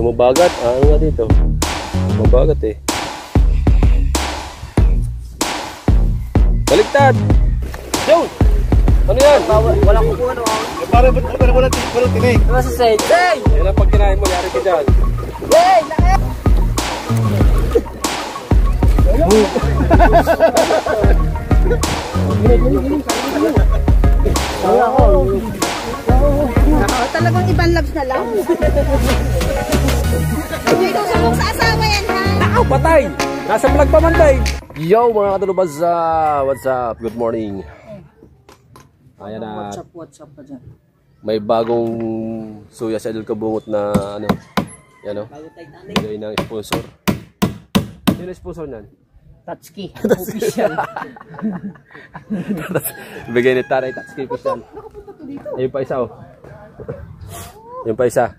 mabagat. Ano nga dito? Mabagat eh. Baliktad! Joe! Ano yan? Wala ko po ano. Para wala tinig. Diba sa say? Hey! Yan ang pag kinain mo, yari ka dyan. Hey! Laki! Talagang ibang labs na lang. Dito sa mong sa asawa yan ha. Nakaw, patay! Nasa vlog pa man tayo. Yo mga katulubas, what's up? Good morning. Ayan na. What's up pa dyan? May bagong suya sa Idol Kabungot na ano. Yan o. Bigay ng sponsor. Sino yung sponsor nan? Tatsuki. Official. Bigay ni Taray Tatsuki official. Ayun pa isa o. Yung pa isa.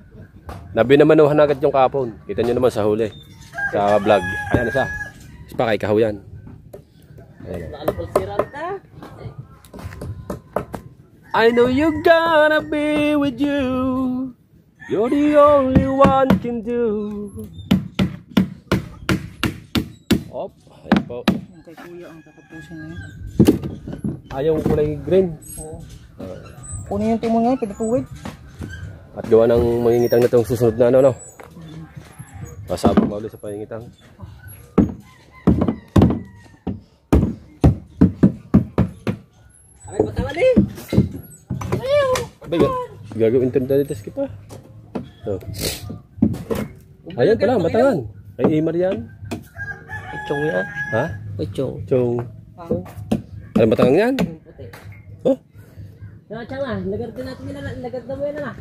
Nabinamanuhan agad yung kapon. Kita nyo naman sa huli. Sa vlog. Ayan na siya. Ispa kay kahaw yan. Ayan. I know you're gonna be with you. You're the only one can do. Op. Ayan po. Yung kay kuya ang tatapusin ngayon. Ayaw kulay green. Oo. Kunin yung timon ngayon, pinatuwid. At gawa ng mangingitang na itong susunod na ano. Pasabog mauli sa pangingitang. Aray, patama din. Abay, gagawin internet test kita. So. Ayan pala, batangan. Kay Imar yan. Chong yan. Ha? Chong. Chong. Alam batangan yan? Puti. Oh? Chong ah, lagad din natin nila, lagad na mo yan na.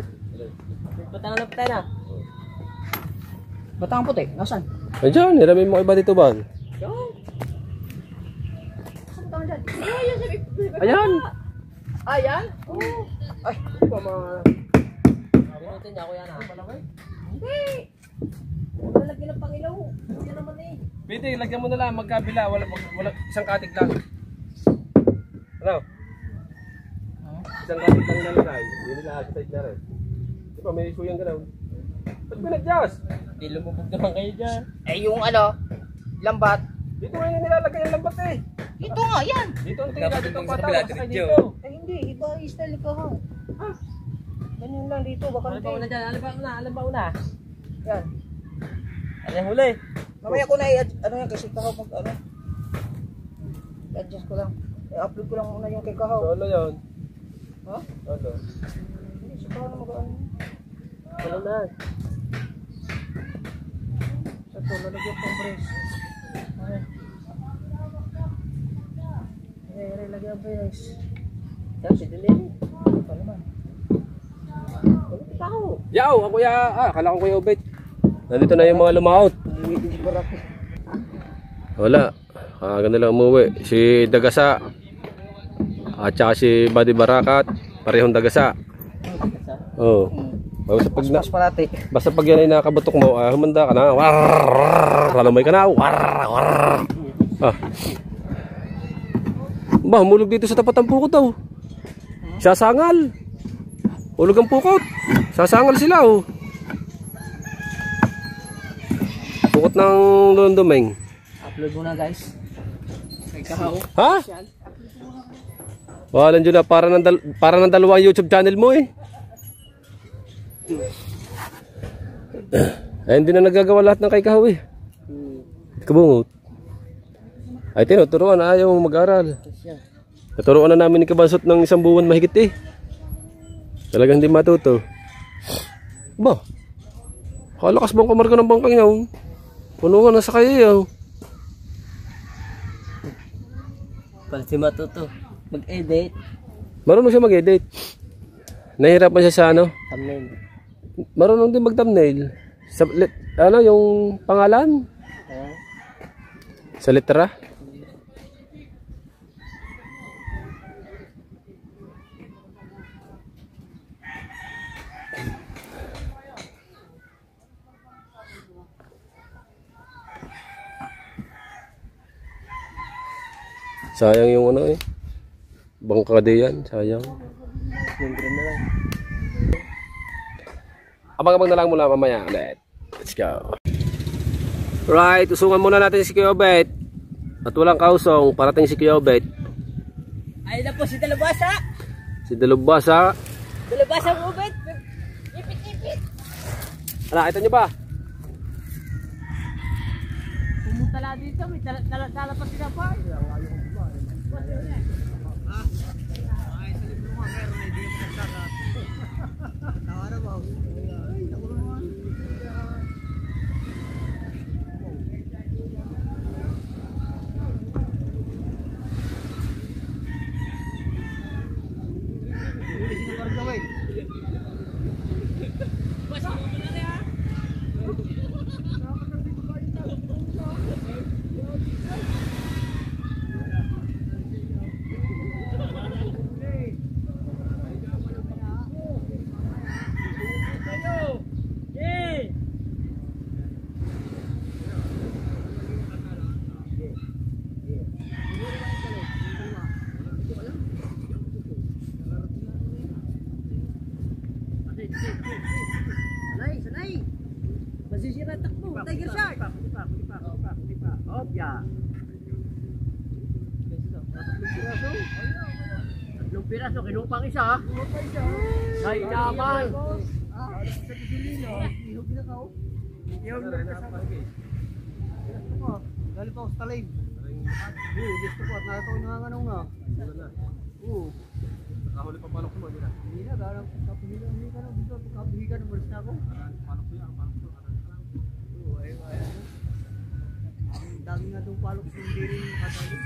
Batangan na patay na. Batangan puti, nasan? Andiyan, hiramin mo iba dito ba? Chong. Ayan. Ayan? Oo. Ay, hindi ba mga... Binutin niya ako yan ha? Hindi. Lalagyan ng pangilaw. Yan naman eh. Pwede, lagyan mo na lang magkabila. Wala isang katig lang. Ano? Isang katig lang nalagay. Hindi nila asitay na rin. Di ba, may suyang ganaw. Ba't pinag-just? Hindi lumubog naman kayo dyan. Eh yung ano, lambat. Dito nga yung nilalagay yung lambat eh. Dito nga, yan. Dito ang tingin dito ang pataw. Saka dito. Eh hindi, iba style ka ha. Ah, ganyan lang dito, bakante. Alam ba una dyan? Alam ba una? Yan. Ano yung huli? Mamaya ko na ano yan kasi kahaw mag ano. I-adjust ko lang. I-upload ko lang muna yung kay kahaw. So, ano yun? Ha? Ano? Hindi, sa kahaw na mag-ano. Wala na. Sa ito, lalagyan ko ang brace. Okay. Okay, lagyan ang brace. Yan, si Dilini. Ito naman. Wala kita ako. Yaw! Ang kuya! Akala ko kuya Ubet. Nandito na yung mga lumaot. Wala. Ganda lang umuwi. Si Dagasa. At saka si Buddy Barakat. Parehong Dagasa. Oo. Basta pag yan ay nakabutok mo, humanda ka na. Salamay ka na. Ba, humulog dito sa tapat ng pukot daw. Sasangal. Hulog ang pukot. Sasangal sila oh. Pukot ng Londumeng. Upload muna guys. May kahaw. Ha? Wala dyan na para ng dalawang YouTube channel mo eh. Ay hindi na nagagawa lahat ng kay kahaw eh. Kabungot. Ay tinuturuan ayaw mag-aral. Naturuan na namin ni Kabansot ng 1 buwan mahigit eh. Talagang hindi matuto. Ba? Kalakas bang kamarga ng bangkang niya? Puno nga nasa kaya. Pala si matuto. Mag-edit. Marunong siya mag-edit. Nahirapan siya sa ano? Thumbnail. Marunong din mag-thumbnail. Sa, ano yung pangalan? Sa litera? Sayang yung ano eh. Bangkade yan, sayang. Yung green na lang. Abang-abang na lang mula mamaya ulit. Let's go. Right, usungan muna natin si Kuya Obet. At walang kausong, parating si Kuya Obet. Ayun na po si Dalubasa. Si Dalubasa. Dalubasa mo, Obet. Ipit-ipit. Nakita niyo ba? Pumunta lang dito, may dala pa sila pa. Sanay. Masisira takbo. Tiger shark. Opya. Tatlong piraso, kinupang isa. Ay, naman. Galing pa ako sa talim. Gusto ko at nakataon nanganganong na. Nakahuli pa palok mo, hindi na. Hindi na, dahil kapuhigan ka na dito. Kapuhigan na malis na ako. Palok ko yan, palok ko. Ang dami nga itong palok sa hindi rin katali.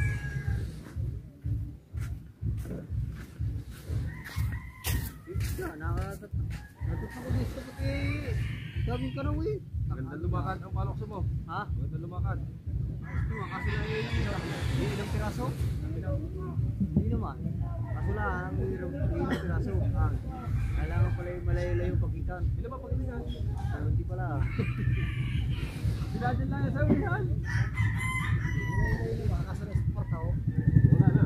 Natut ako dito pati daming ka na eh. Magandang lumakad ang palok sa mo. Ha? Magandang lumakad. Kasi na yung ilang piraso? Hindi naman. Kaso lang, ang ilang piraso. Kailangan pala yung malayo-layo pagitan. Ilan ba pagitan? Hindi pala. Sinadyan lang yan sa ulihan. Malayo-layo ba? Nasa na support ako. Wala na.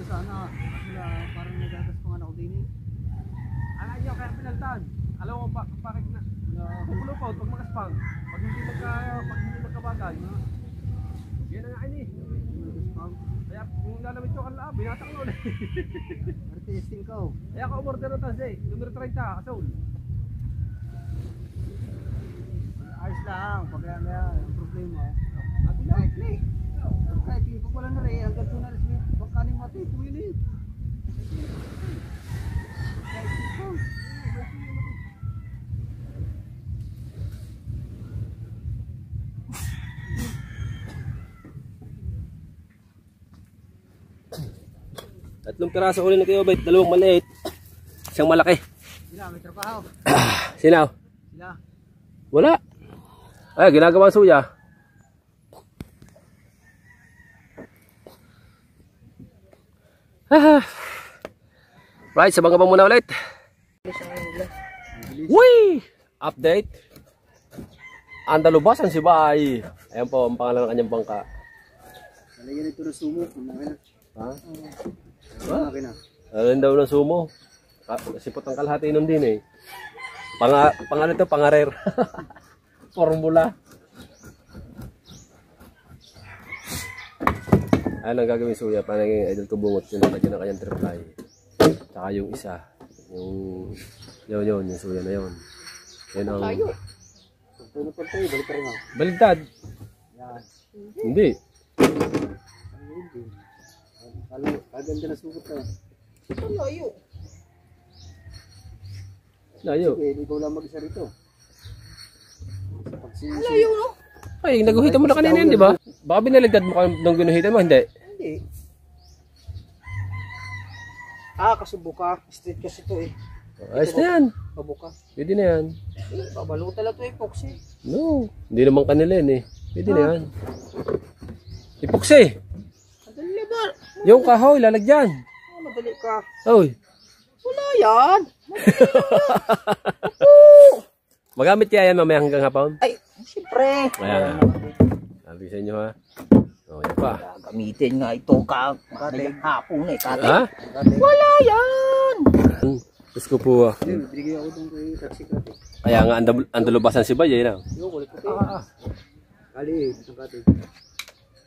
Sana, parang nagagas pa nga ako din eh. Alam nyo, kaya pinaltaan. Alam mo bakit na kukulo pa pag makaspang. Pag hindi magkabagay. Yan ang akin eh. Kaya kung lalamit ko kan laab, binatak mo ulit. Artisting ka oh. Kaya ka umorder na tas eh. Numero 30, kasol. Ayos lang, pag yan ang problema. At click. Kahit hindi pa pala na rin, hanggang doon na rin siya. Bangkanin mati, pumili. Kahit dito. Tatlong piraso uli na kayo, Obet. Dalawang maliit. Isang malaki. Sila, may trabaho. Sinaw? Sila. Wala. Ay, ginagawa ang suya. Right, sabang ka pa muna ulit. Uy! Update. Andalubasan si Bay. Ayan po ang pangalan ng kanyang bangka. Nalagyan ito ng sumo. Ha? Makina. Alin daw ng sumo. Sipot ang kalahati nun din eh. Pangalan ito, pangarer. Formula. Ayan ang gagawin suya. Parang yung idol ko bungot. Sinalagyan ng kanyang triply. Tsaka yung isa. Yung suya na yun. Yan ang... Baligtad. Hindi. Kaganda na sugot ka. Layo. Layo. Ikaw lang mag-isa rito. Layo no? Ay, naguhitan mo na kanina yun, di ba? Baka binaligtad mo nung ginuhitan mo, hindi? Hindi. Kasi buka. Straight kasi ito eh. Ayos na yan. Pabuka. Pwede na yan. Babalutan lang ito epoxy. No, hindi naman kanila yan eh. Pwede na yan. Epoxy. Madali ba? Yung kahoy, lalagyan. Madali ka. Oy. Wala yan. Magamit kaya yan mamaya hanggang hapon? Ay, siyempre. Kaya nga. Sabi sa inyo ha. O, yan pa. Gamitin nga ito ka. Madaling hapon eh. Kate. Ha? Wala yan. Diyos ko po ah. Binigay ako doon kay taxi kate. Kaya nga andulubasan si Bay na. Yung kulit ko. Kali, isang kate.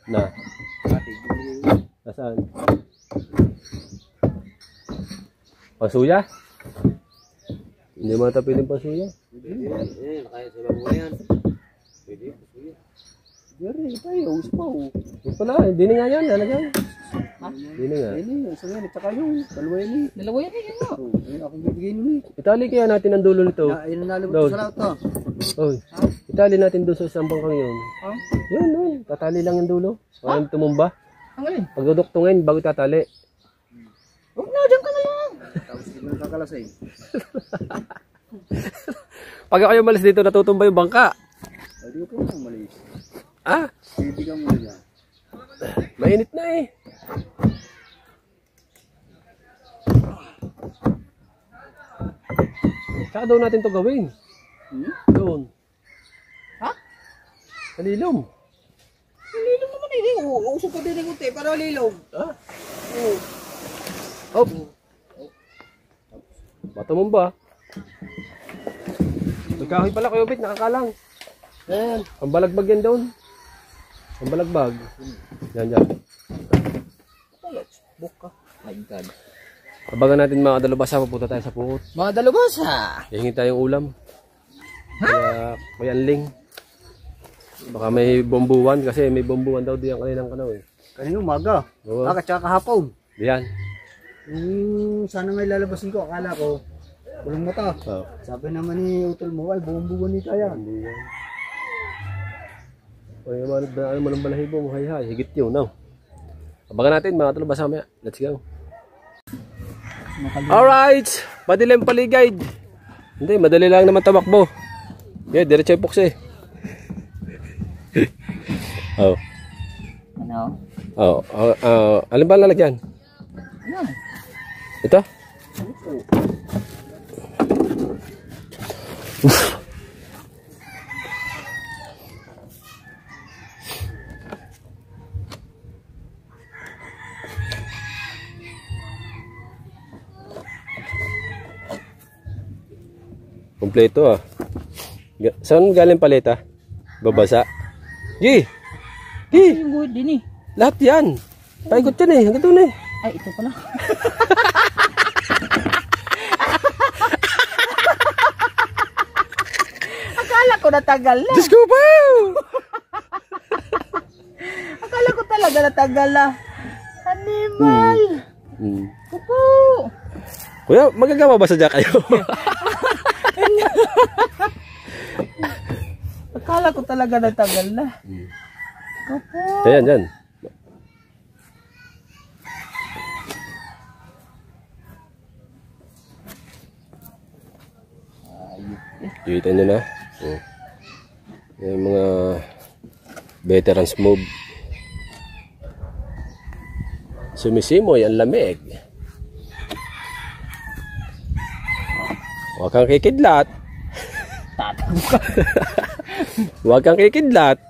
Na. Kate. Nasaan? Pasuya? Hindi mo natapin yung pasuya? Eh, nakaya sa bago yan. Pwede, pwede. Yari, tayo, uspaw. Yung pala, hindi na nga yan, lalagyan. Hindi na nga. Ayun eh, isang yan. At saka yung dalawa yan eh. Dalawa yan eh. Ayun, akong bibigay nun eh. Itali kaya natin ang dulo nito. Ayun ang nalabot Doon. sa lahat to. Oy, itali natin doon sa isang bangkang yun. Ha? Yun, yun. Tatali lang yung dulo. Parang tumumba. Ang galing. Pagduduktungin, bago tatali. Huwag na, dyan ka na lang. Tapos hindi mo nakakalasay. Pag kayo malis dito, natutumba yung bangka. Ay, di ko po umalis. Ah, Bibigyan mo na yan. mainit na eh. Saka daw natin to gawin. Doon. Ha? Kalilom. Lilong naman eh. Usok ko din yung unti para lilong. Ha? Hop. Bata mo ba? Nagkahoy pala kayo, Bit. Nakakalang. Ayan. Pambalagbag yan doon. Pambalagbag. Yan, yan. Buka. My God. Abangan natin mga dalubasa. Papunta tayo sa puot. Mga dalubasa. Hihingi tayong ulam. Kaya may anling. Baka may bombuwan kasi may bombuwan daw diyan kaninang kanaw eh. Kanina umaga. Oo. At saka kahapon. Diyan. Sana nga ilalabasin ko. Akala ko, walang mata. Oh. Sabi naman ni Utol mo, ay buong buwan ni Kaya. Hindi yan. O yung ano mo ng balahibo mo, hay-hay. Higit yun, no? Abangan natin mga dalubasa mamaya. Let's go. Alright! Madilim paligid. Hindi, madali lang naman tamakbo. Yeah, diretso yung puks eh. Oh. Ano? Oh, alin ba lalagyan? Ano? Ito? Kompleto ah. Saan galing paleta? Babasa. Gi! Gi! Yung buhit din eh. Lahat yan. Paikot yan eh. Hanggang doon eh. Ay, ito pala. Akala ko natagal na. Diyos ko pa! Akala ko talaga natagal na. Animal. Pupo. Kuya, magagawa ba sadya kayo? Akala ko talaga natagal na. Pupo. Yan, yan. Kita nyo na. Yung mga veterans move. Sumisimoy ang lamig. Huwag kang kikidlat. Huwag kang kikidlat.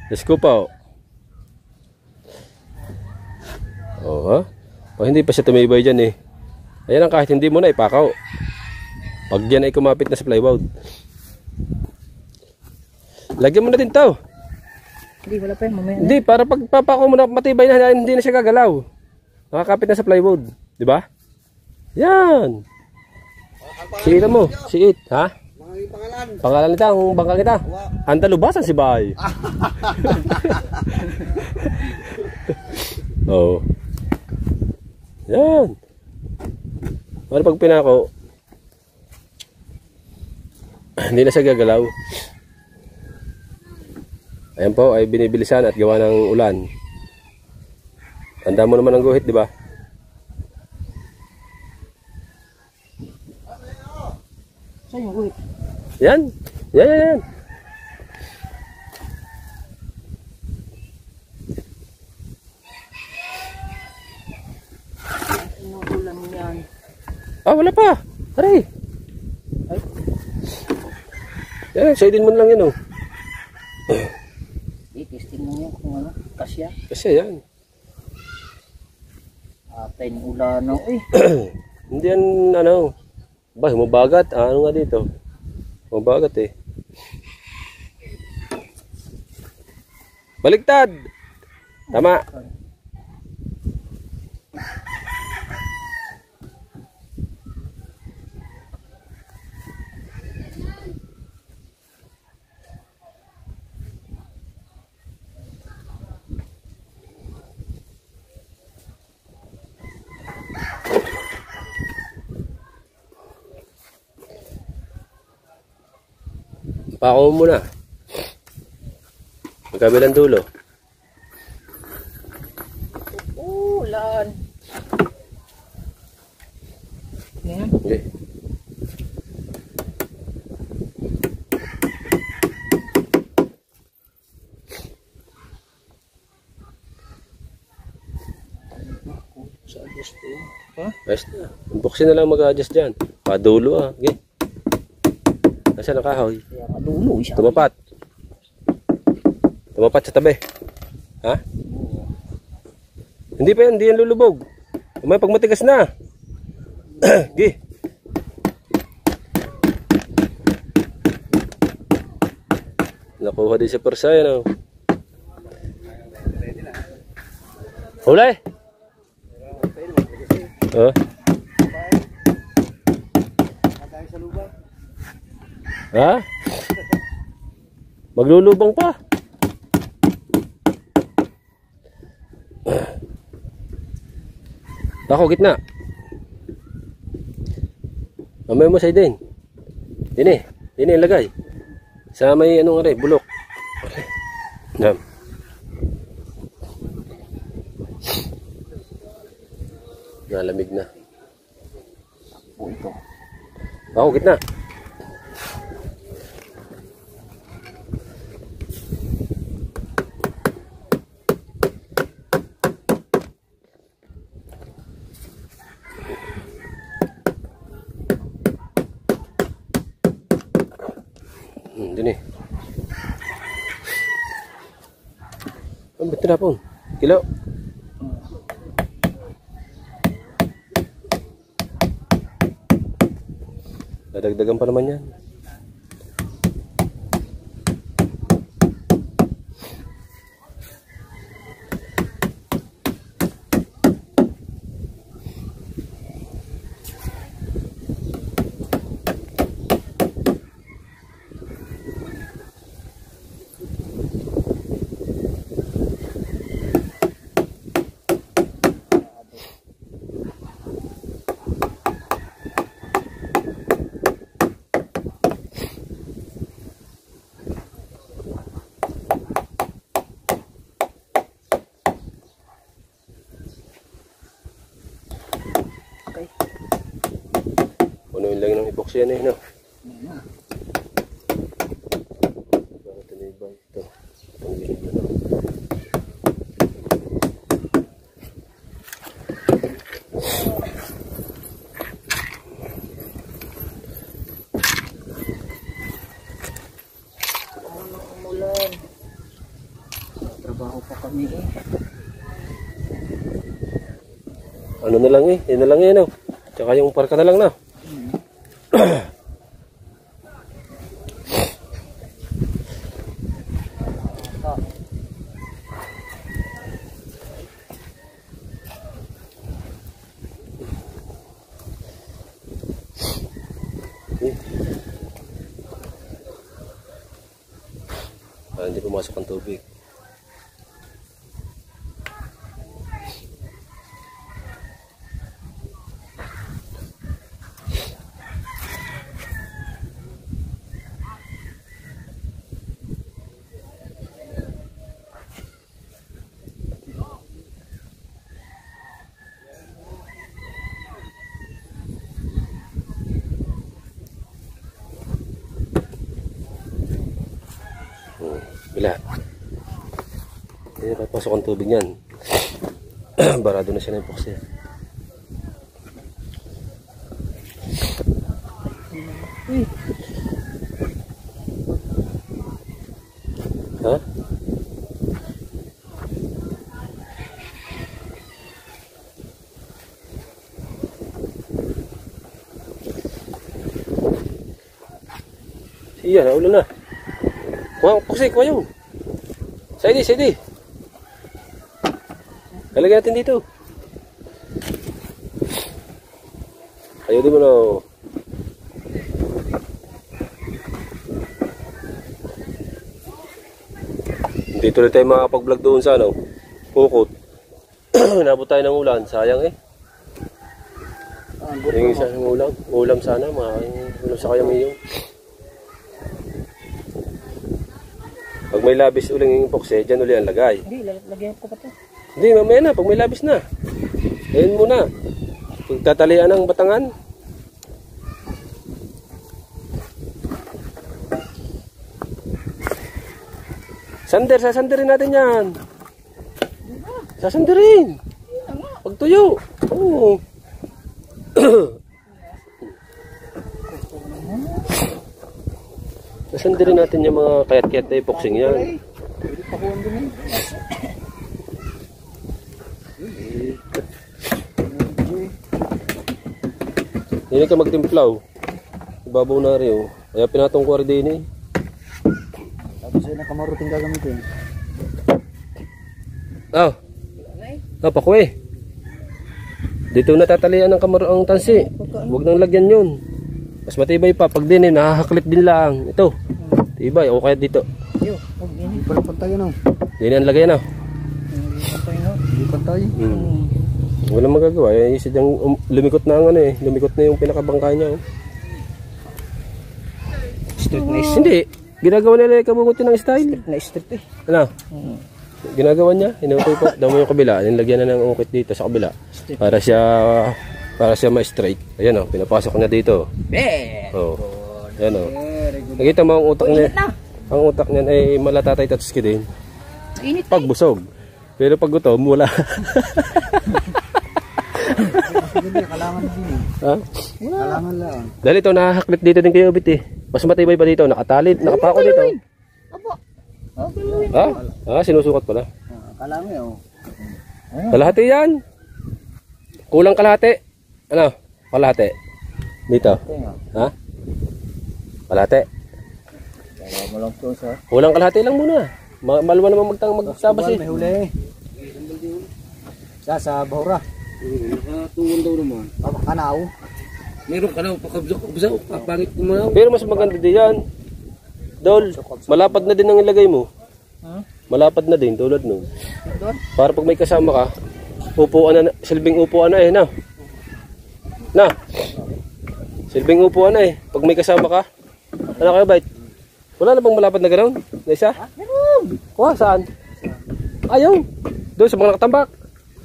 Diyos ko po. Oh, ha? O, hindi pa siya tumibay dyan eh. Ayan ang kahit hindi mo na ipakaw. Pag yan ay kumapit na sa plywood. Lagyan mo na din to. Hindi, wala pa yun. Mamaya na. Hindi, para pag papakaw mo na matibay na, hindi na siya gagalaw. Nakakapit na sa plywood. Di ba? Yan. Siita mo. Siit. Ha? Mga pangalan. Pangalan nito, ang bangka kita. Antalubasan si Bay. Oo. Yan. Para pag pinako, hindi na siya gagalaw. Ayan po ay binibilisan at gawa ng ulan. Tanda mo naman ang guhit, di ba? Saan yung guhit? Yan. Yan. Inuulan yan. Ah, wala pa. Aray. Ay. Yan, side mo lang yan, oh. Testing mo yan kung ano. Kasya. Kasi yan. Atay ng ulan, no? Eh. Hindi yan, ano. Ba, humabagat. Ah, ano nga dito? Humabagat eh. Baligtad. Tama. Pako mo muna. Magkabilang dulo. Ulan. Yan. Okay. Sa adjust po. Ha? Ayos na. Unboxing na lang mag-adjust dyan. Padulo ah. Okay. Nasaan ang kahoy? Kaya kadulo. Isa. Tumapat. Tumapat sa tabi. Ha? Hindi pa yan. Hindi yan lulubog. Umay pag matigas na. Okay. Nakuha din sa persay. Ano? Huli? Oh. Ha? Maglulubang pa. Ako, gitna. Mamaya mo sa din. Dini. Dini, lagay. Sa may anong aray, bulok. Yan. Nalamig na. Po ito. Ako, gitna. Dini. Ang bitin na po. Kilo. Dadagdagan pa naman yan. Okay. Punuin lang ng epoxy yan eh, no? Bakit tinibay ito? Itong gilid na, no? Umulan. Trabaho pa kami eh. Ano na lang eh, yun na lang yan, no? Tsaka yung parka na lang na. Hindi pumasok ang tubig. Pasok ang tubig niyan. Barado na siya ng epoxy. Ha? Iya, naulan na. Kuha, epoxy, kuha yun. Sidi. Talagyan natin dito. Ayaw din mo na. Dito na tayo makapag-vlog doon sa ano, Pukot. Nabot tayo ng ulan, sayang eh. Yung isa ng ulam. Ulam sana, ulam sa kaya mayo. Pag may labis uling yung epoxy, dyan uli ang lagay. Hindi, lagyan ko pa to. Hindi, mamaya na, pag may labis na. Ayun muna. Pagtatalian ng batangan. Sasanderin natin yan. Sasanderin. Pagtuyo. Oo. Sasanderin natin yung mga kayat-kayat na epoxing yan. Hindi ka magtimplaw. Ibabaw na rin oh. Kaya pinatong ko rin din eh. Tapos yun ang kamaruting gagamitin. Pakuwi. Dito natatalian ng ang tansi. Huwag nang lagyan yun. Mas matibay pa. Pag din eh, nahahaklit din lang. Ito. Tibay. O kaya dito. Hindi pala pantay yun. Hindi na lagay na. Hindi pantay. Walang magagawa. Isa diyang lumikot na ang ano eh. Lumikot na yung pinakabangka niya. Oh. Strip na Hindi. Ginagawa nila yung kabungot yun ng style. strip eh. Ano? Ginagawa niya. Inutoy po. Daw mo yung kabila. Nilagyan na ng ukit dito sa kabila. Para siya ma-straight. Ayan o. Pinapasok niya dito. Oh. Ayan o. Nakita mo ang utak niya. Ang utak niyan ay malatatay tatsuki din. Pag busog. Pero pag gutom, wala. Kalangan din. Ha? Kalangan lang. Dahil ito nakahaklit dito din kayo Obit eh. Mas matibay pa dito. Nakatalid. Nakapako dito. Ha? Sinusukat pala. Kalangan yun. Kalahati yan. Kulang kalahati. Ano? Kalahati. Dito. Ha? Kalahati. Kaya mo lang to sa. Kulang kalahati lang muna. Maluwa naman magsabas eh. May huli. Sa Bahura. Nakatungol daw naman. Kanaw. Meron ka na, pakabsak, pangit ko mo. Pero mas maganda din yan. Dol, malapad na din ang ilagay mo. Malapad na din, tulad nun. Para pag may kasama ka, upuan na, silbing upuan na eh, na. Silbing upuan na eh, pag may kasama ka. Ano kayo, Bait? Wala na bang malapad na gano'n? Na isa? Meron. Kuha, saan? Ayaw. Doon sa mga nakatambak.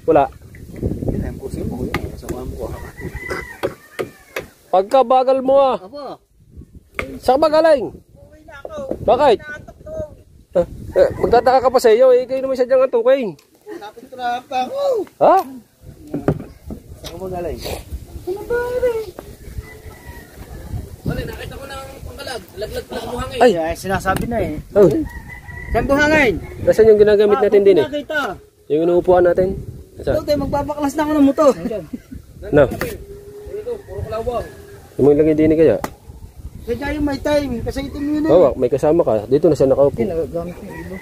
Wala. Pagkabagal mo ah. Saan ba galing? Bakit? Magtataka ka pa sa iyo eh. Kayo naman sadyang antuking. Lapit ko na pa ako. Ha? Saan mo galing? Wala, nakita ko na ang panggalag. Laglag pa ang buhangin. Ay! Ay, sinasabi na eh. Oh. Saan buhangin? Nasaan yung ginagamit natin din eh? Nakita. Yung inuupuan natin? Nasaan? Okay, magbabaklas na ako ng motor. No. Ito, puro kalawang. Yung mga lagay din eh kaya? Kaya yung may time. Kasi itim yun eh. Bawa, may kasama ka. Dito na siya nakaupo. Ginagamit mo iba.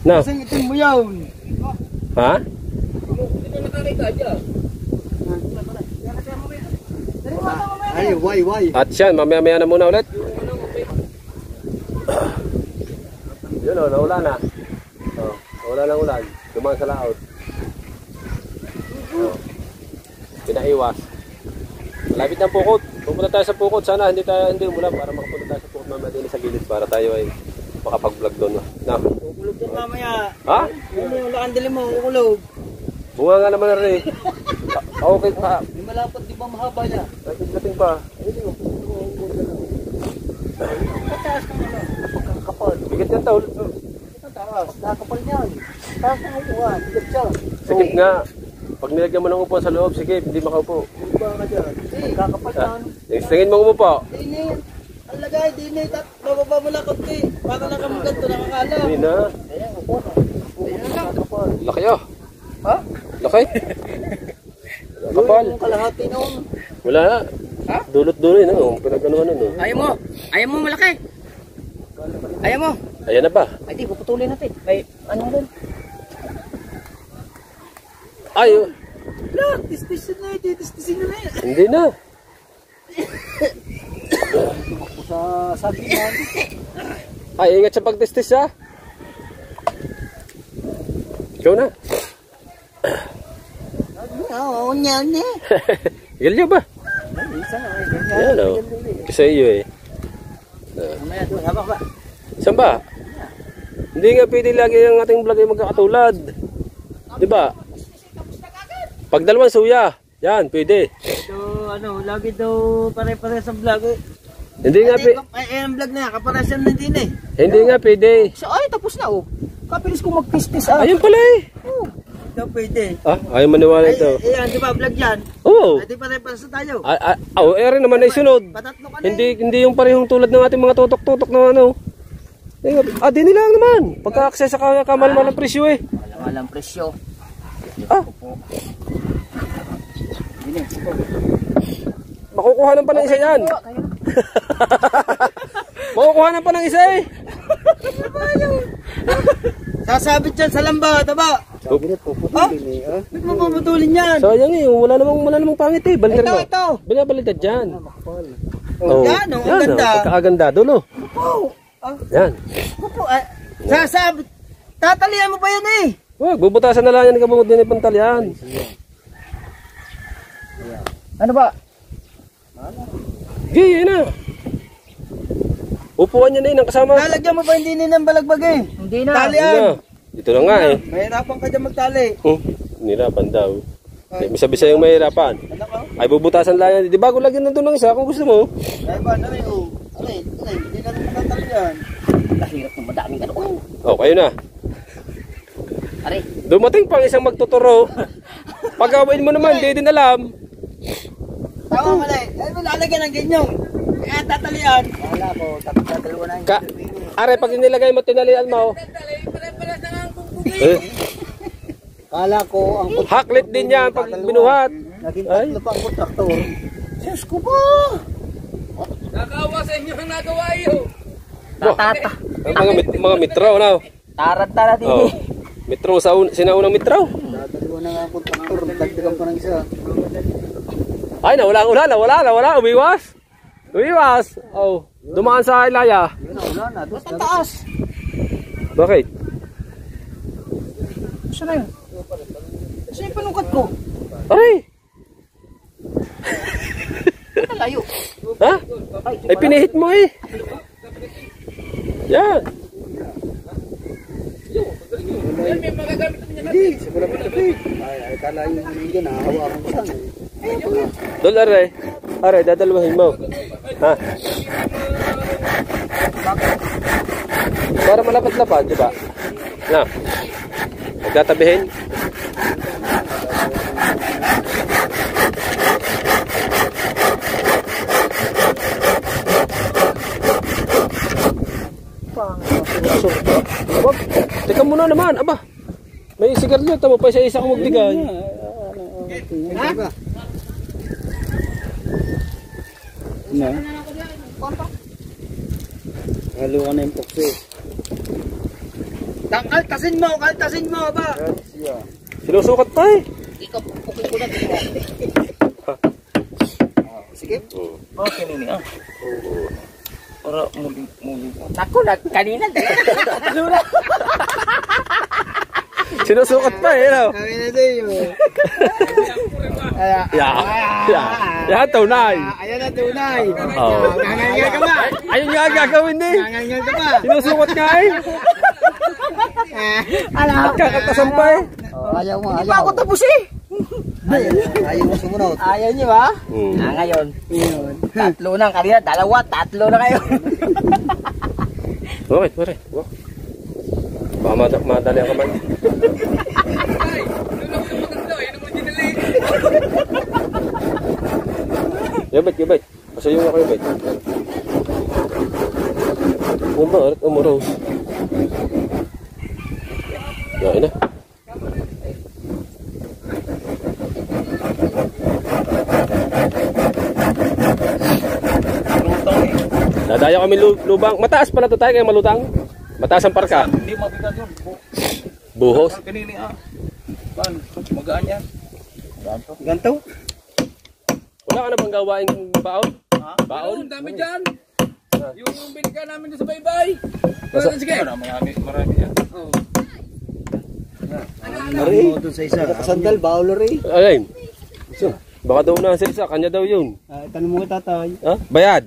Na? Kasi itim mo yun. Ha? Ito nakakita dyan. Ay, why? At siya, mamaya-maya na muna ulit. Yun o, naula na. Oh, naula ng ulan. Dumaan sa laot. Oh. Pinaiwas. Malapit ng Pukot. Pupunta tayo sa Pukot. Sana hindi umulan para makapunta tayo sa Pukot mamaya din sa gilid para tayo ay makapag-vlog doon. Na. Kukulog doon mamaya. Ha? Yan yung lakandili mo, kukulog. Bunga nga naman na rin. Okay pa. Yung malapad, di ba mahaba niya? Nating pa. Pataas ka na lang. Bigat yan tao. Nakapal niyan. Tapos ang upuan. Sigip siya. Sikip nga. Pag nilagyan mo ng upuan sa loob, sikip, hindi makaupo. Upa ka dyan. Kakapal na ano. Tingin mo umupo. Dini. Ang lagay, dini. Bababa mo lang konti. Para nakamugat to, nakakala. Hindi na. Ayan, upo na. Kakapal. Laki oh. Ha? Laki. Kapal. Yung kalahati noon. Wala na. Ha? Dulot-duloy na. Pinaganoan na. Ayaw mo. Ayaw mo malaki. Ayaw mo. Ayan na ba? Ay, di, puputulin natin. May, ano rin? Ay, oh. Look, tistisin na yun. Tistisin na yun. Hindi na. Sa sabi na. Ay, ingat sa pagtistis ha. Ikaw na. Oo, niyan eh. Galyo ba? Isa na. Yan o. Kasi iyo eh. Mamaya doon, habak ba? Saan ba? Hindi nga pwede lagi ang ating vlog ay magkakatulad. Diba? Pag dalawang suya. Yan, pwede. So, ano, lagi daw pare-pare sa vlog eh. Hindi nga pwede. Ay, ang vlog na, kaparasan na din eh. Hindi nga pwede. So, ay, tapos na oh. Kapilis ko magpistis ah. Ayun pala eh. Oh, daw pwede. Ah, ayaw maniwala ito. Ayan, di ba, vlog yan? Oo. Ay, di pare-pare sa tayo. Rin naman ay sunod. Patatlo ka na eh. Hindi yung parehong tulad ng ating mga tutok-tutok na ano. Di nila naman. Pagka-access sa kamalmal ng presyo eh. Walang presyo. Ah. Makukuha pa ng isa yan. Makukuha pa ng isa eh. Sasabit yan sa lamba, taba. Puputulin eh. Ba't mo puputulin yan? Sayang eh, wala namang pangit eh. Balikan mo. Ito. Binabaliktad dyan. Oh, yan oh, ang ganda. Pagkaaganda doon oh. Oh, Yan. sasabit. Tatalian mo pa yan eh. Wag, bubutasan na lang yan. Kabungod din yung pantalyan. Ano ba? Gaya na. Upuan niya na yun ang kasama. Lalagyan mo ba hindi ng balagbag eh? Hindi na. Talian. Dito na nga eh. Mahirapan ka dyan magtali. Nirapan daw. Bisa-bisa yung mahirapan. Ano ka? Ay bubutasan lang yan. Di bago lagyan na doon ng isa kung gusto mo. Ay ba, ano eh, oh. Hindi na rin matatalian. Kahirap ng madaming ano. Oh, kayo na. Aray. Dumating pang isang magtuturo. Pag-awain mo naman, di din alam. Tama mali. Ay, lalagyan ng ganyong. Kaya tatalian. Wala ko, tataliwan na Ka Are, pag nilagay mo, tinalian mo. Kala ko, ang Haklit din yan pag binuhat. naging Ay. tatlo pa ang kontraktor. Diyos ko ba? Nakaawa sa inyo ang nagawa iyo. Tatata. Ang mga mitro na. Tarad-tarad din Oh. eh. Mitro sa sinaunang mitro. Dadaliwan na nga ang kontraktor. Dagdagan pa ng isa. Ay, nawala. Umiwas. Oh, dumaan sa Ilaya. Yun na, wala na. Doon sa taas. Bakit? Saan na yun? Saan yung panukat ko? Ay! Ito layo. Ha? Ay, pinihit mo eh. Yan. Hindi, siguro pa ito eh. Ay, kala yung hindi na, hawakan ko saan eh. Dol, are, dadalwahin mo. Ha? Para malapad-lapad, di ba? Na. Magtatabihin. Wag, teka muna naman, aba. May sigarilyo, tamo pa isa-isa ko magbigay. Ha? Na? Halo ka na yung pokso. Kaltasin mo ba? Sinusukat pa eh. Ikaw, pupukin ko na dito. Sige. Okay, nini. Para muli. Naku, kanina. Sinusukat pa eh, no? Kami na sa'yo. Yan, tunay. Ayan na, tunay. Oh. Nangangal ka ba? Ayun nga gagawin eh. Nangangal ka ba? Sinusukat nga eh. At kakatasan pa eh. Ayaw mo, ayaw. Hindi pa ako tapos eh. Ayaw mo sumunod. Ayaw niyo ba? Ngayon. Tatlo na. Kanina, dalawa. Tatlo na kayo. Bakit, pare? Baka madali ang kamay. Yabit. Pasayong ako yabit. Umuraw. Yain na. Dadaya kami lubang. Mataas pala to tayo kaya malutang. Mataas ang parka. Hindi mabigat yun. Buhos. Kanini magaan yan. Ganto? Wala ka na bang gawain baon? Baon? Ang dami dyan. Yung binigyan namin sa baybay. Sige. Marami yan. Ano doon sa isa? Sandal, bawlo rin. Alin? Baka daw na sa isa. Kanya daw yun. Tanong mo kita, tatay. Ha? Bayad?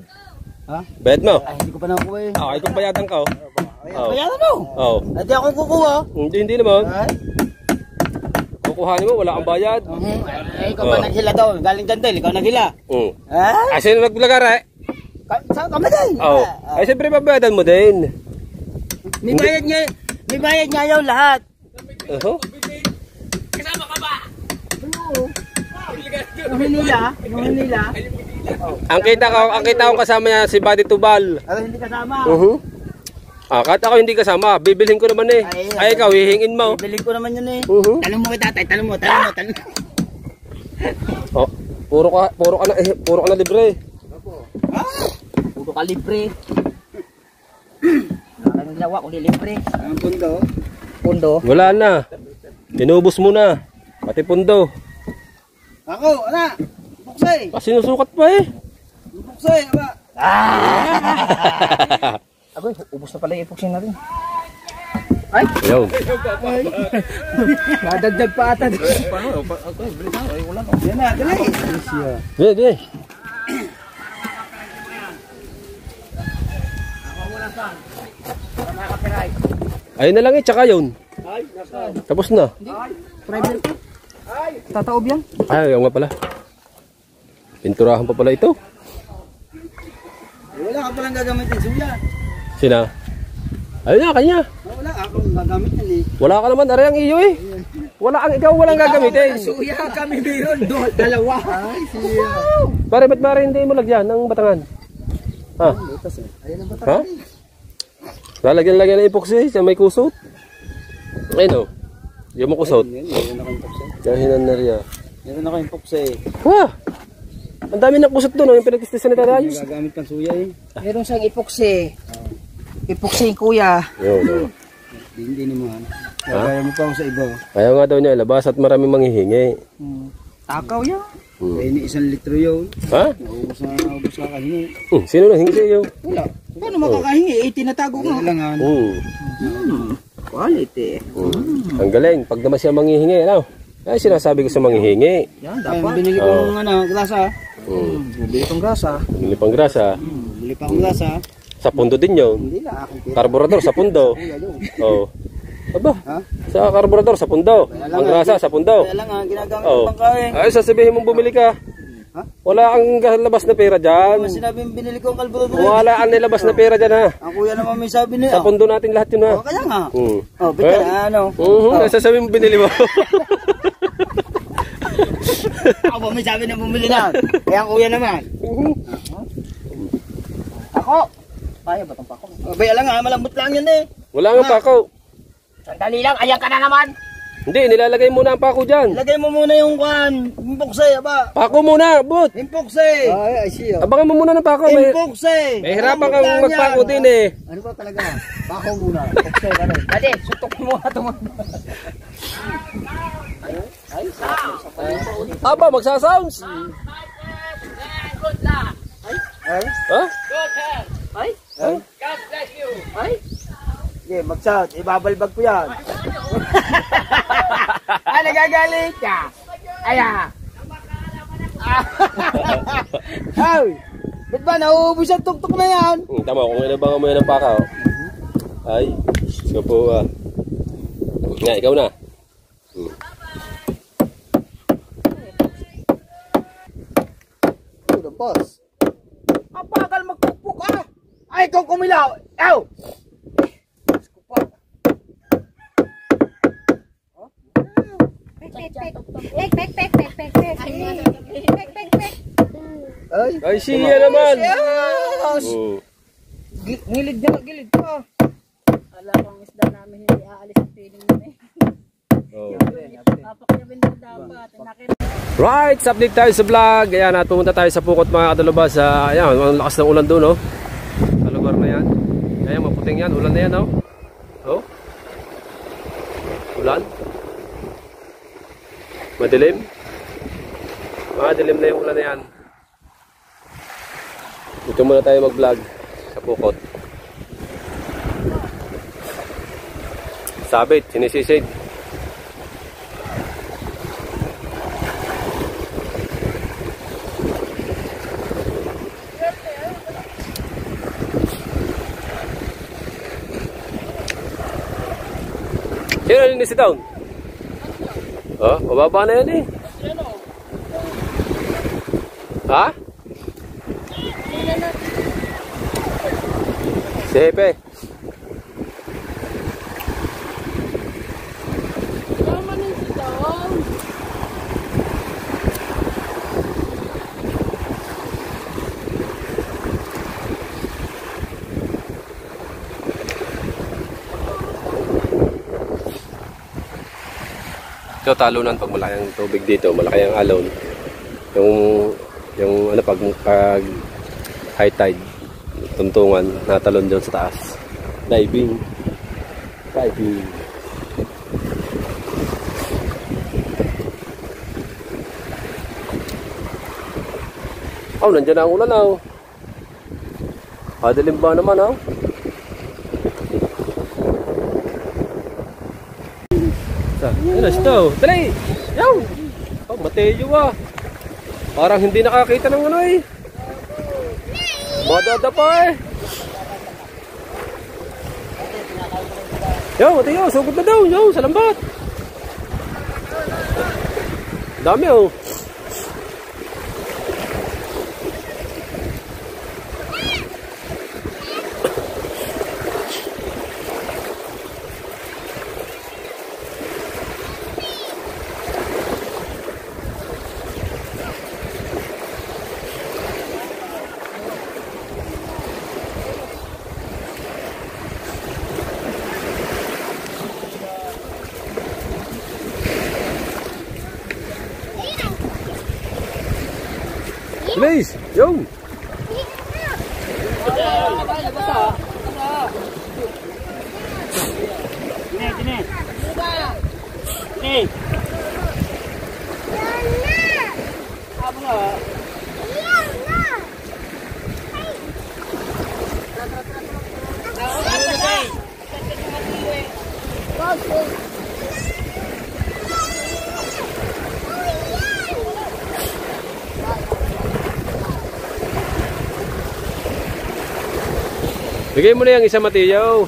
Ha? Bayad mo? Ay, hindi ko pa nakuha eh. Ay, kung bayadan ka, oh. Bayaran mo? Oo. Hindi ako kukuha. Hindi naman. Ay? Kukuhanin mo, wala kang bayad. Eh, ikaw ba naghila daw? Galing dandel, ikaw naghila. Ay, sino naglagara eh? Saan kami din? Oo. Ay, siyempre mabayadan mo din. May bayad niya yaw lahat. Kasama ka ba? Inuhin nila. Ang kita ko kasama niya si Buddy Tubal. Pero hindi kasama. Kahit ako hindi kasama, bibilhin ko naman eh. Ay, ikaw, hihingin mo. Bibiling ko naman yun eh. Tanong mo kita, tatay. Tanong mo. Oh, puro ka na libre. Puro ka libre. Anong lawa kung di libre? Ang pundo? Pundo? Wala na. Inubos mo na. Pati pundo. Ako, ana. Buksay. Sinusukat pa eh. Buksay, aba. Agoy, ubos na pala yung epoxy natin. Ay! Ayaw. Nadagdag pa ata. Paano? Okay, bilis na. Ay, wala. Yan na, dali. Dili. Ayun na lang eh, tsaka yun. Tapos na. Driver ko. Tataob yan. Ay, ayaw nga pala. Pinturahan pa pala ito. Wala ka palang gagamitin suya. Sina? Ayun na, kanya. Wala akong gagamitin eh. Wala ka naman, aray ang iyo eh. Ikaw walang gagamitin. Suya kami meron doon. Dalawa. Ay, siya. Pare, ba't mara hindi mo lagyan ng batangan? Ha? Ayun ang Ha? Lalagyan ng epoxy sa may kusot. Ayun o. Yung mo kusot. Meron ako yung epoxy. Kahinan na riya. Meron ako yung epoxy. Wah! Ang dami ng kusot doon, yung pinag-testisan na tayo. Gagamit pang suya eh. Meron siyang epoxy. Epoxy kuya. Yun. Hindi naman. Gagaya mo pa ako sa iba. Ayaw nga daw niya ilabas at maraming manghihingi. Takaw yan. Eh, ni 1 litro yun. Ha? Naubos ka kahingi. Sino nang hingi sa iyo? Wala. Paano makakahingi? Eh, tinatago mo. Kailangan. Quality. Ang galing. Pag naman siya manghihingi, ano? Ay, sinasabi ko sa manghihingi. Yan, dapat. Binili ko ng grasa. Bili pang grasa. Bili pang grasa. Bili pang grasa. Sa pundo din yun. Hindi na aking pera. Karburador sa pundo. Oo. Aba, sa karburador sa pundo. Ang grasa sa pundo. Kaya lang ginagamit ng pangkain. Ay, sasabihin mong bumili ka. Wala kang labas na pera dyan. Mas sinabing binili ko ang karburador. Wala kang nilabas na pera dyan ha. Ang kuya naman may sabi niya. Sa pundo natin lahat yun ha. Kaya nga. Bita na ano. Sasabihin mong binili mo. Ako ba may sabi na bumili na. Kaya ang kuya naman. Ako. Kaya ba itong pako? Baya lang malambot lang yun eh. Wala nga pako. Sandali lang, ayan ka na naman. Hindi, nilalagay muna ang pako dyan. Lagay mo muna yung impoksay, aba. Pako muna, but. Impoksay. Ay, see. Abangan mo muna ng pako. Impoksay. May hirapan kang magpako din eh. Ano ba talaga? Pako muna. Impoksay ka rin. Dali, sutok mo nga ito. Aba, magsasounds. Good luck. Ay? Ha? Good health. Ay? God bless you. Ay? Okay, mag-sound. Ibabalbag ko yan. Ay, nagagalit ka. Aya. Ay, ba't ba nauubos ang tuktok na yan? Tama, kung inabangan mo yan ng paka. Ay, ikaw po. Nga, ikaw na. Boss. Ang bagal magpukpuk ah. Ay, ikaw kumilaw. Ew. Pek, pek, pek, pek, pek, pek. Pek, pek, pek. Ay, siya naman. Yes! Oh. Gilid niya, gilid pa. Alam ko ang isda namin hindi aalis ang feeling mo eh. Oh. Papakyabin daw dapat. Right, update tayo sa vlog. Ayan, pumunta tayo sa Pukot mga kadalubas. Ayan, ang lakas ng ulan doon, oh. Sa lugar na yan. Ayan, maputing yan. Ulan na yan, oh. Oh. Ulan. Madilim. Madilim na yung ulan na yan. Dito muna tayo mag-vlog sa Pukot. Sabit, sinisisid. Sino nalinis si Down? Oh, mababa na yan eh. Ha? Si Hepe. Ito talunan pag malaki ang tubig dito, malaki ang alon. Yung ano pag high tide, tuntungan, natalon doon sa taas. Diving. Oh, nandiyan na ang ulan, oh. Padilim ba naman, oh? Ano ito? Dali! Yaw! Oh, Mateo ah. Parang hindi nakakita ng ano eh. Madada pa eh. Yaw, Mateo, sugod na daw. Yaw, sa lambat. Dami oh. Please, yo. Bigay mo na yung isa, Mateo.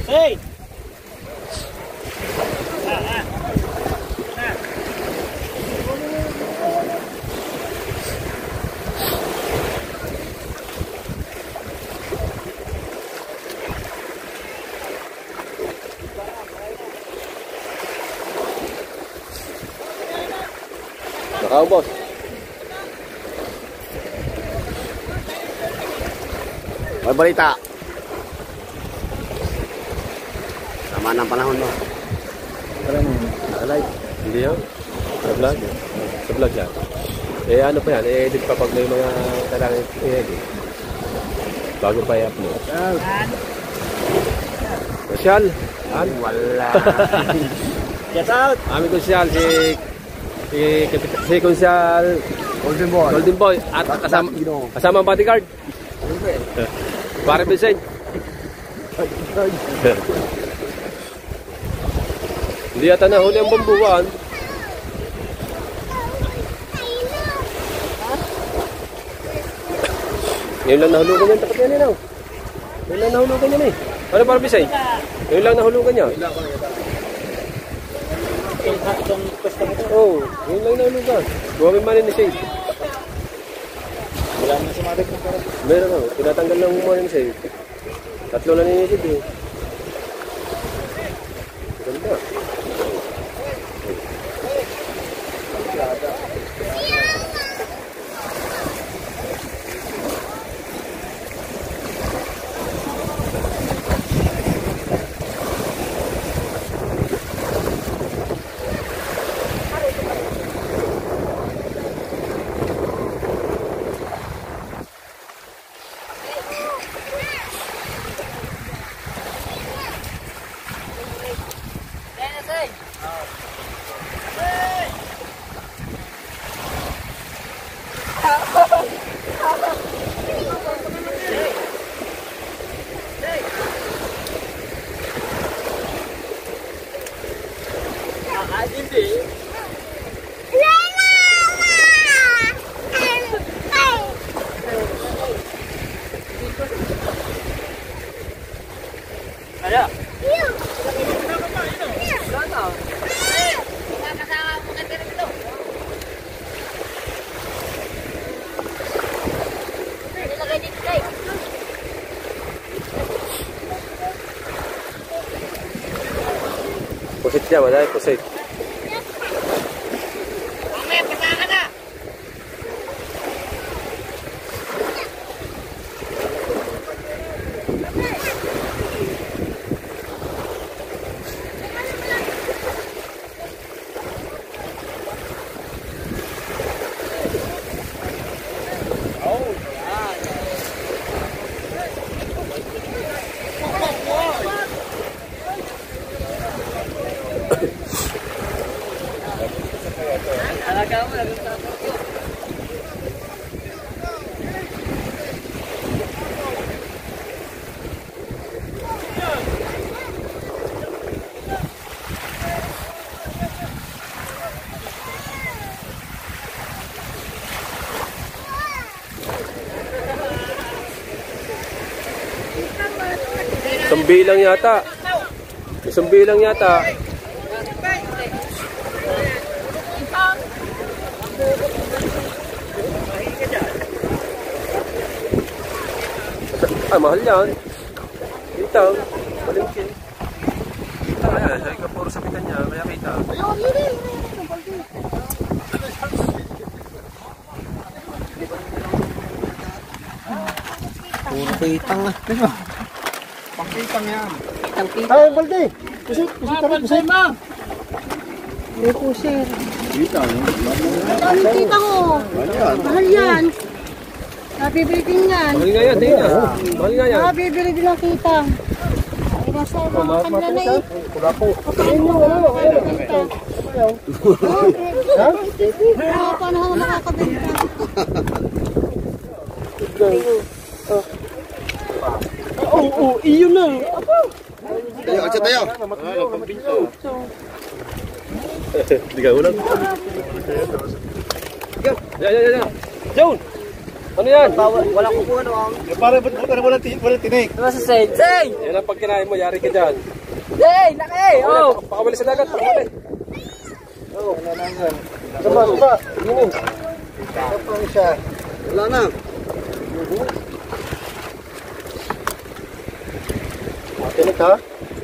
Hey! Nakaubos. May balita. Tama ng panahon mo. Alive. Hindi yun. Sa vlog. Sa vlog yan. Eh ano pa yan? I-edit pa pag may mga kailangan i-edit. Bago pa i-upload. Social. Wala. Get out! Aming konsyal si konsyal Golden Boy at kasama ang bodyguard. Pare Vincent. Hindi yata nahuli ang bambuan. Ngayon lang nahulugan yung takot yan, Yun lang nahulugan niya eh. Ano para Bisay? Yun lang nahulugan niya. Itong pwesto mo ito. Oo, yun lang nahulugan. Buwagin man ni Say. Wala na sumabit ng parang. Meron ako, tinatanggal lang mo ni Say. Tatlo na ninitid eh. Ganda. Pusit siya, madami pusit. Isang bilang yata. Isang bilang yata. Ah, mahal yan. Itang. Malingkin. Ayan, sa ikapuro sa pitan niya. Kaya kita. Puro kitang ah. Pangkitang yan. Kitang-kita. Ay, Balde! Pusit tara, pusit. May pusir. Kitang. Ano kita ko? Mahal yan. Nabibili din yan. Mahal nga yan, tingin na. Mahal nga yan. Nabibili din ang kita. Ay, nasa mga kanila na eh. Wala po. Pakain mo, ano? Ha? Paano ako nakakabenta? Oo, iyo na. Tayo, atsa tayo. Hindi ka ulang. Yan. Joan! Ano yan? Wala ko po ano ang. Para ba't wala tinik? Ano sa Say? Yan ang pagkinain mo, yari ka dyan. Say! Laki! Oh! Pakawali sa dagat, pakawali. Saba. Yun. Saba siya. Wala na. Tinik ha?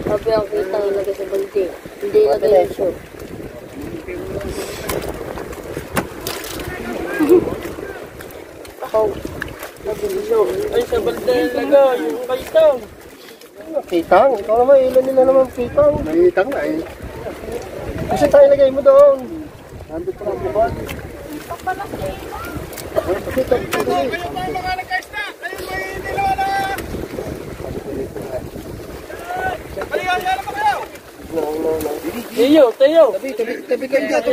Sabi ang kita na lagay sa balde. Hindi lagay yung show. Ay, sa balde lagay. Yung kaitang. Kitang? Ikaw naman, ilan nila naman kitang? Kitang na eh. Kasi tayo lagay mo doon. Nandun pa lang buwan. Tayo! Tabi kayo dyan,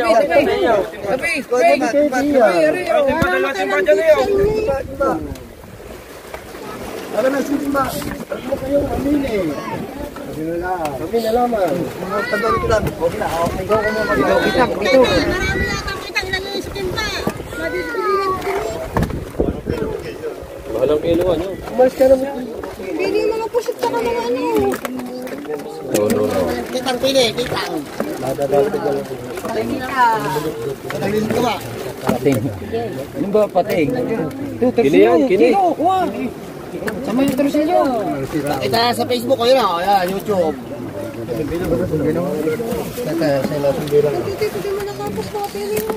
Alam na, simba. Alam mo kayong mamili. Kami na lamang. Tagal ko lang. Okay na. Ikaw ko mo mag-ikaw. Kitang, dito. Marami yata ang kita. Ilan yung skin pa? Nabibili yan. Mahal ang kilo, ano? Umalis ka naman. Pili yung mga pili, kitang. Patalin ka ba? Ano ba pating? Kini yan, kini. Sama yung torsilyo. Kita sa Facebook ko yun ako. Ayan, YouTube. Hindi mo nakapos mga pili mo.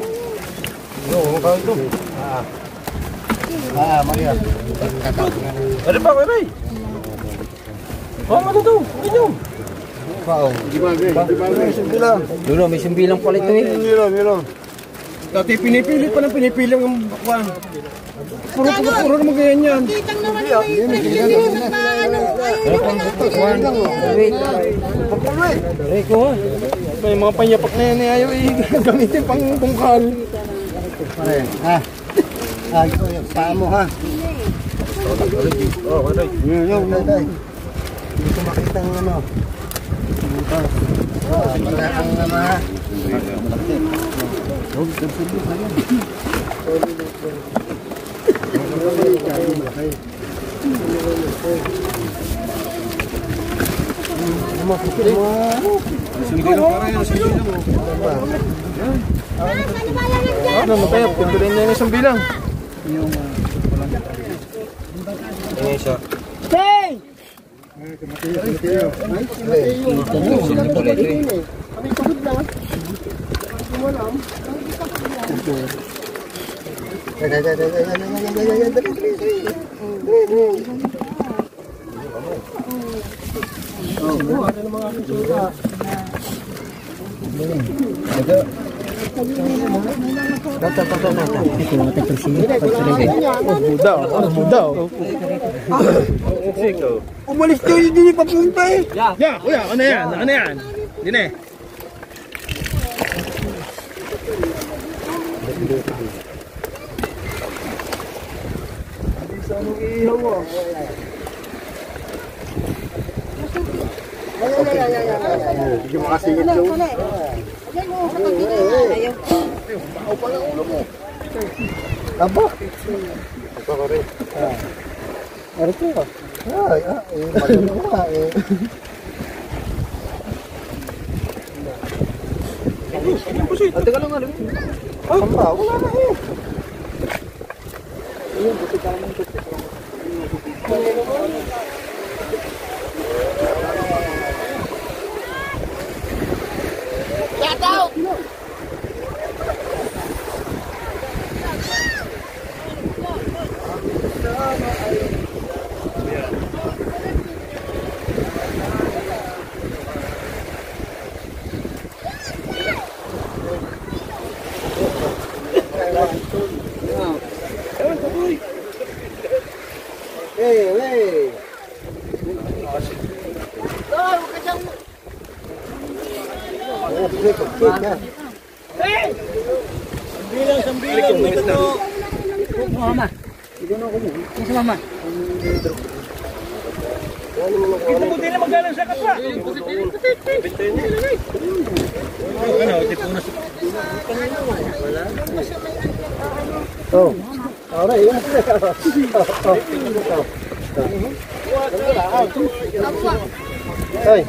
Maria. Ano ba, Ray? Oh, ano to? Ano? Dulo, may sumbilang pala ito eh. Meron. Dati pinipilit pa ng pinipilit ng bakwan. Puro naman ganyan yan. Kitang naman yung may pili. Rico ha. May mga panyapak na yan ayaw gamitin pang bungkal. Ito yung paa mo ha. Yung nanay. Hindi ko makita ang ano. Para ang ano ha. Ano mo tayo? Pintuloy niya yung isang bilang. Umalis kayo, hindi papunta eh. Ya, kuya, ano yan? Ano yan? Din eh. Hindi mo makasingit yung. Aba? Ano ito? Ay, malino ka eh. Ate ka lang ano? Samba, wala na eh. Hey. Mama. Isa mama. Ito mo din na magalang sa kapwa. Ano, tipo na sa... Oh. Alright, yun. Ay.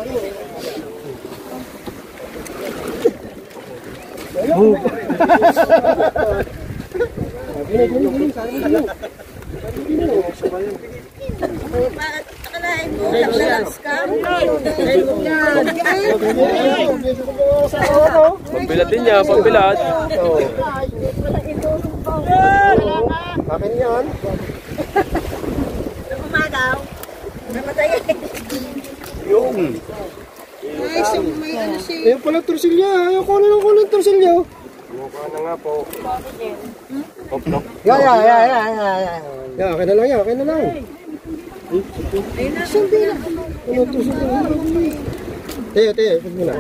Pambilat din niya, pambilat. Akin yan. Umagaw. Namatay. Yung. Ay, may ano si... Ayun pala torsilya. Ayaw ko na lang ko ng torsilya. Mukha na nga po. Oplok. Ya. Ya, akin na lang yan. Akin na lang. Ano torsilya? Teo. Pag muna.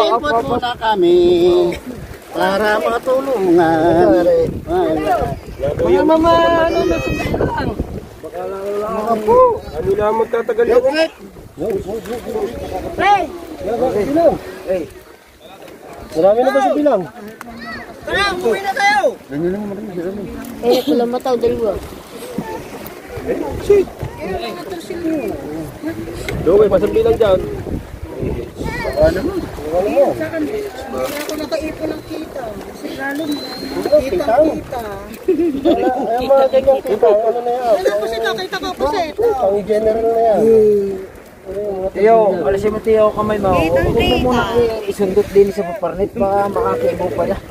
Ipot muna kami para matulungan. Mga mama, ano na sumbilang? Baka po. Ano na magtatagal yun? Marami na ba sa bilang? Eh, kulang mataw, dalawa. Doon, may pasambi lang dyan. Ano mo? Sa akin, hindi ako nakaipon ng kita. Kasi lalo kita. Ay, mga ganyang kita. Ano na yan? Ano po sila? Kita ko po sa ito. Pang general na yan. Tiyo, alisin mo tiyo kamay mo. Huwag mo muna isundot din sa paparnit baka makakibo pa yan.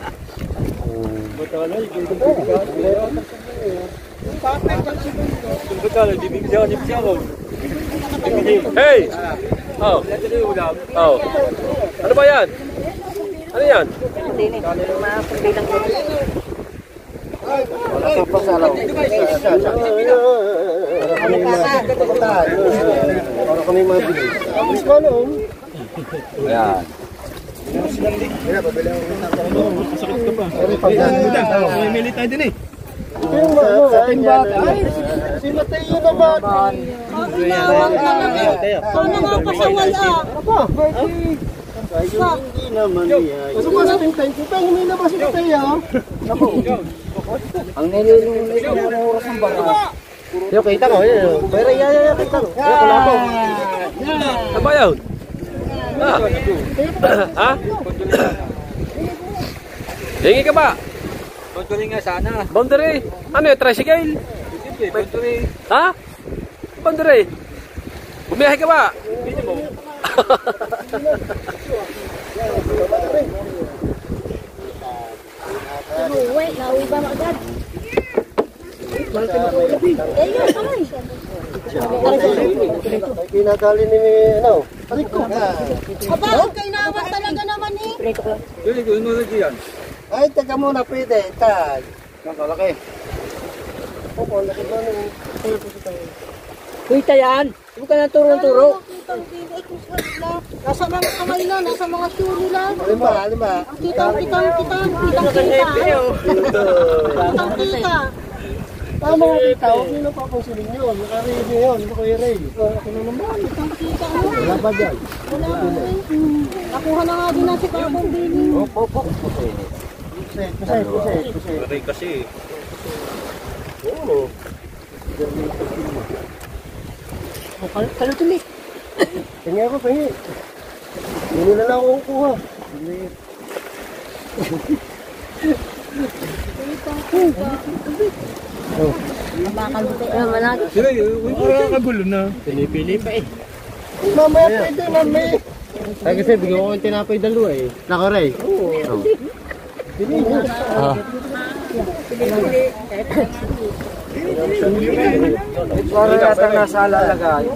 Hey! Oh. Oh. Ano ba yan? Ano yan? Wala sa pasalaw. Para kami mabili. Alis ko ano? Ayan. Kaya pabili ako ng ano. Masakit ka pa. May mili tayo din eh. Ito yung sa ating bata. Ay, si Mateo naman. Inawang ka na nga. Sana nga pasawal ah. Apa? Hindi naman niya. Kasi ko sa tingtay ko, tayo humilabas si Mateo. Ang nililunay ko ng oras ng baka. Yo, kita ko. Pero yan, kita ko. Wala po. Ano ba yun? Ah. Ha? Hingi ka ba? Tutuloy nga sana. Boundary. Ano yun? Tricycle? Boundary. Ha? Boundary. Bumiyahe ka ba? Wait, nauwi ba agad? Ayun, kamay. Pinadali ni, ano? Aliko. Aba, ang kainawan talaga naman eh. Dili ko mo diyan. Ay, teka muna, pwede. Tag. Nakalaki. Opo, laki ba nung... Uy, tayan. Huwag ka na turo-turo. Nasa mga kamay na, nasa mga shoe nila. Alima. Kitang kita. Tama nga kita, huwag nyo napapansinin yun. Nakarin nyo yun, hindi ko i-ray. Ako na naman. Wala ba dyan? Wala po eh. Nakuha na nga din na si Kapong Bini. Opo. Pusay. Aray kasi. Oo. Kalutuloy. Tingnan ako, pahi. Hindi na lang ako kuha. Sila yung kagulo na. Pinipili pa eh. Mamaya pwede, mamaya. Ay kasi bigyan ko yung tinapay dalawa eh. Nakaray. Oo. Para yata nasa alalagay.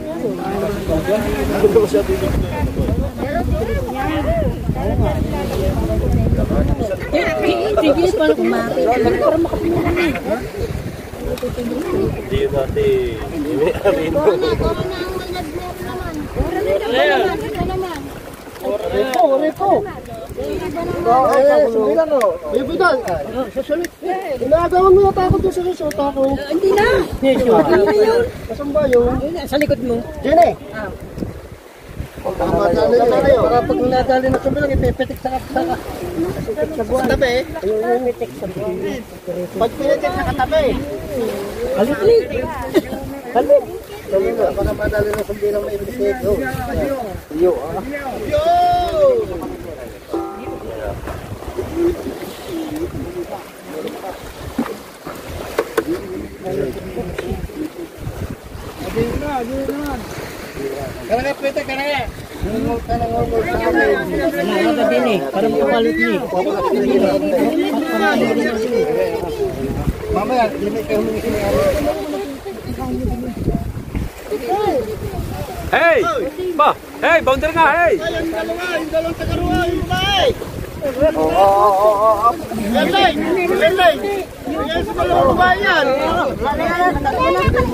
Tigil pa kumari. Para makapinahan. Hindi natin. Gawa na ang malagmok naman. Repo. Sumilan o. May budal. Susulit. Inagawan mo yata ako doon sa resort ako. Hindi na. Kasan ba yun? Sa likod mo. Diyan eh. Madali na kayo. Para pag nadali na kami lang, ipipitik sa katabi. Pag pinitik sa katabi. Alit-alit. Baka madali na kung bilang may ipitik. Yo. Karanga pwede, karanga. Wala din eh. Parang pumalit niya. Mamaya, limit kayo humingi ni Ari. Hey! Ba! Hey! Boundary nga! Hey! Yung dalawang tagaruan, yung bay! Oo. Lelay! Yan sa dalawang babayan!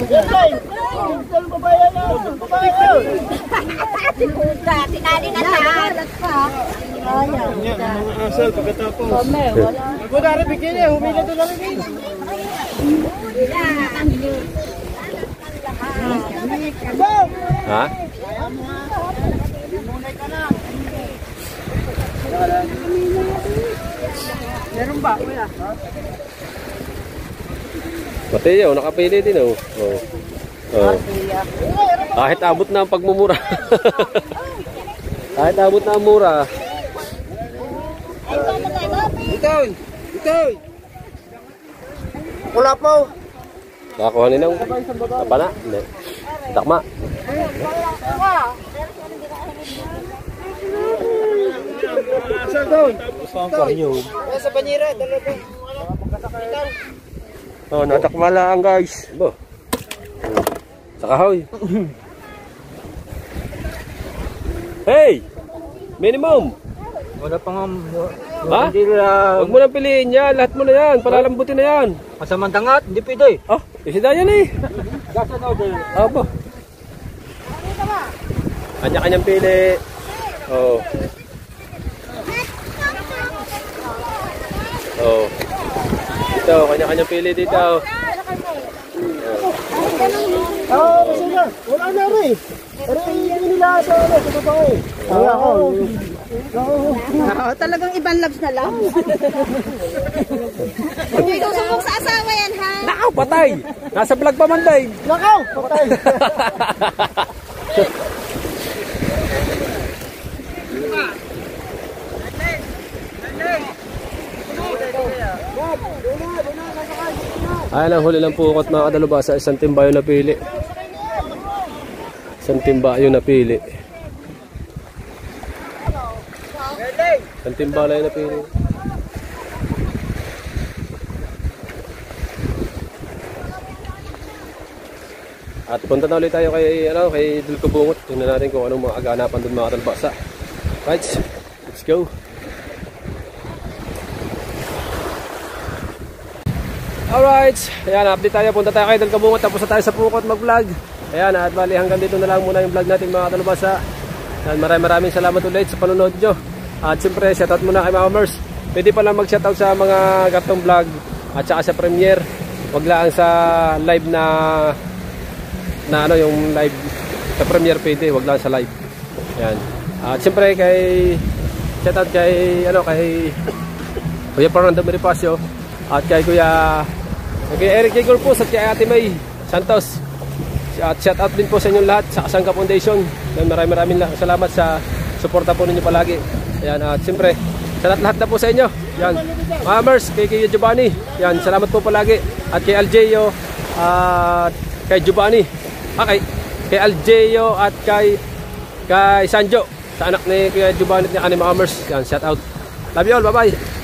Lelay! Yung dalawang babayan na! Babayan! Tinali na lahat. Mga asal pagkatapos. Nagpunari, bigyan niya, humila doon lang eh. Ha? Meron ba? Kuya? Mateo, nakapili din oh. Oh. Oh. Kahit abot na ang pagmumura. Kahit abot na ang mura. Itoy! Itoy! Wala po! Nakakuha nila ng napana? Hindi. Takma. Sir doon. Sa banyera, dalawa. Oh, natakma lang guys. Bo. Sa kahoy. Hey! Minimum! Wala pa nga. Ha? Huwag mo nang piliin yan. Lahat mo na yan. Palalambutin na yan. Masamang tangat, hindi pwede. Oh, isida yan eh. Aba. Kanya-kanyang pili. Oh. Oh. Ito, kanya-kanyang pili dito. Kasi nga, wala na rin. Pero hindi nila sa totoo eh. Ako. Talagang ibang labs na lang. Hindi ikaw sumok sa asawa yan, ha? Nakaw, patay! Nasa vlog pa man tayo. Nakaw! Patay! Ayan ang huli ng pukot mga kadalubasa. Isang timba yung napili. Isang timba yung napili. Isang timba lang yung napili. At punta na ulit tayo kay Dulco Bungot. Tingnan natin kung anong mga aganapan doon mga kadalubasa. Right, let's go. Alright, ayan, update tayo. Punta tayo kay Dulco Bungot. Tapos na tayo sa pukot mag-vlog. Ayan, at bali hanggang dito na lang muna yung vlog natin mga kadalubasa. Maraming salamat ulit sa panonood nyo. At siyempre, shoutout muna kay Mama Mers. Pwede pa lang mag-shoutout sa mga gatong vlog at saka sa premiere. Wag lang sa live na yung live sa premiere pwede, wag lang sa live. Ayan. At siyempre shoutout kay Kuya Fernando Bonifacio at kay Kuya Eric Gigorpus at kay Ate May Santos. At shoutout din po sa inyong lahat sa Kasangga Foundation. Maraming salamat sa suporta po ninyo palagi. Ayan, at siyempre sa lahat na po sa inyo. Yan. Mamers, kay Giovanni. Yan, salamat po palagi. At kay Aljeo at kay Giovanni. Okay. Kay Aljeo at kay Sanjo. Sa anak ni Kuya Giovanni at ni Mamers. Yan, shout out. Love you all. Bye-bye.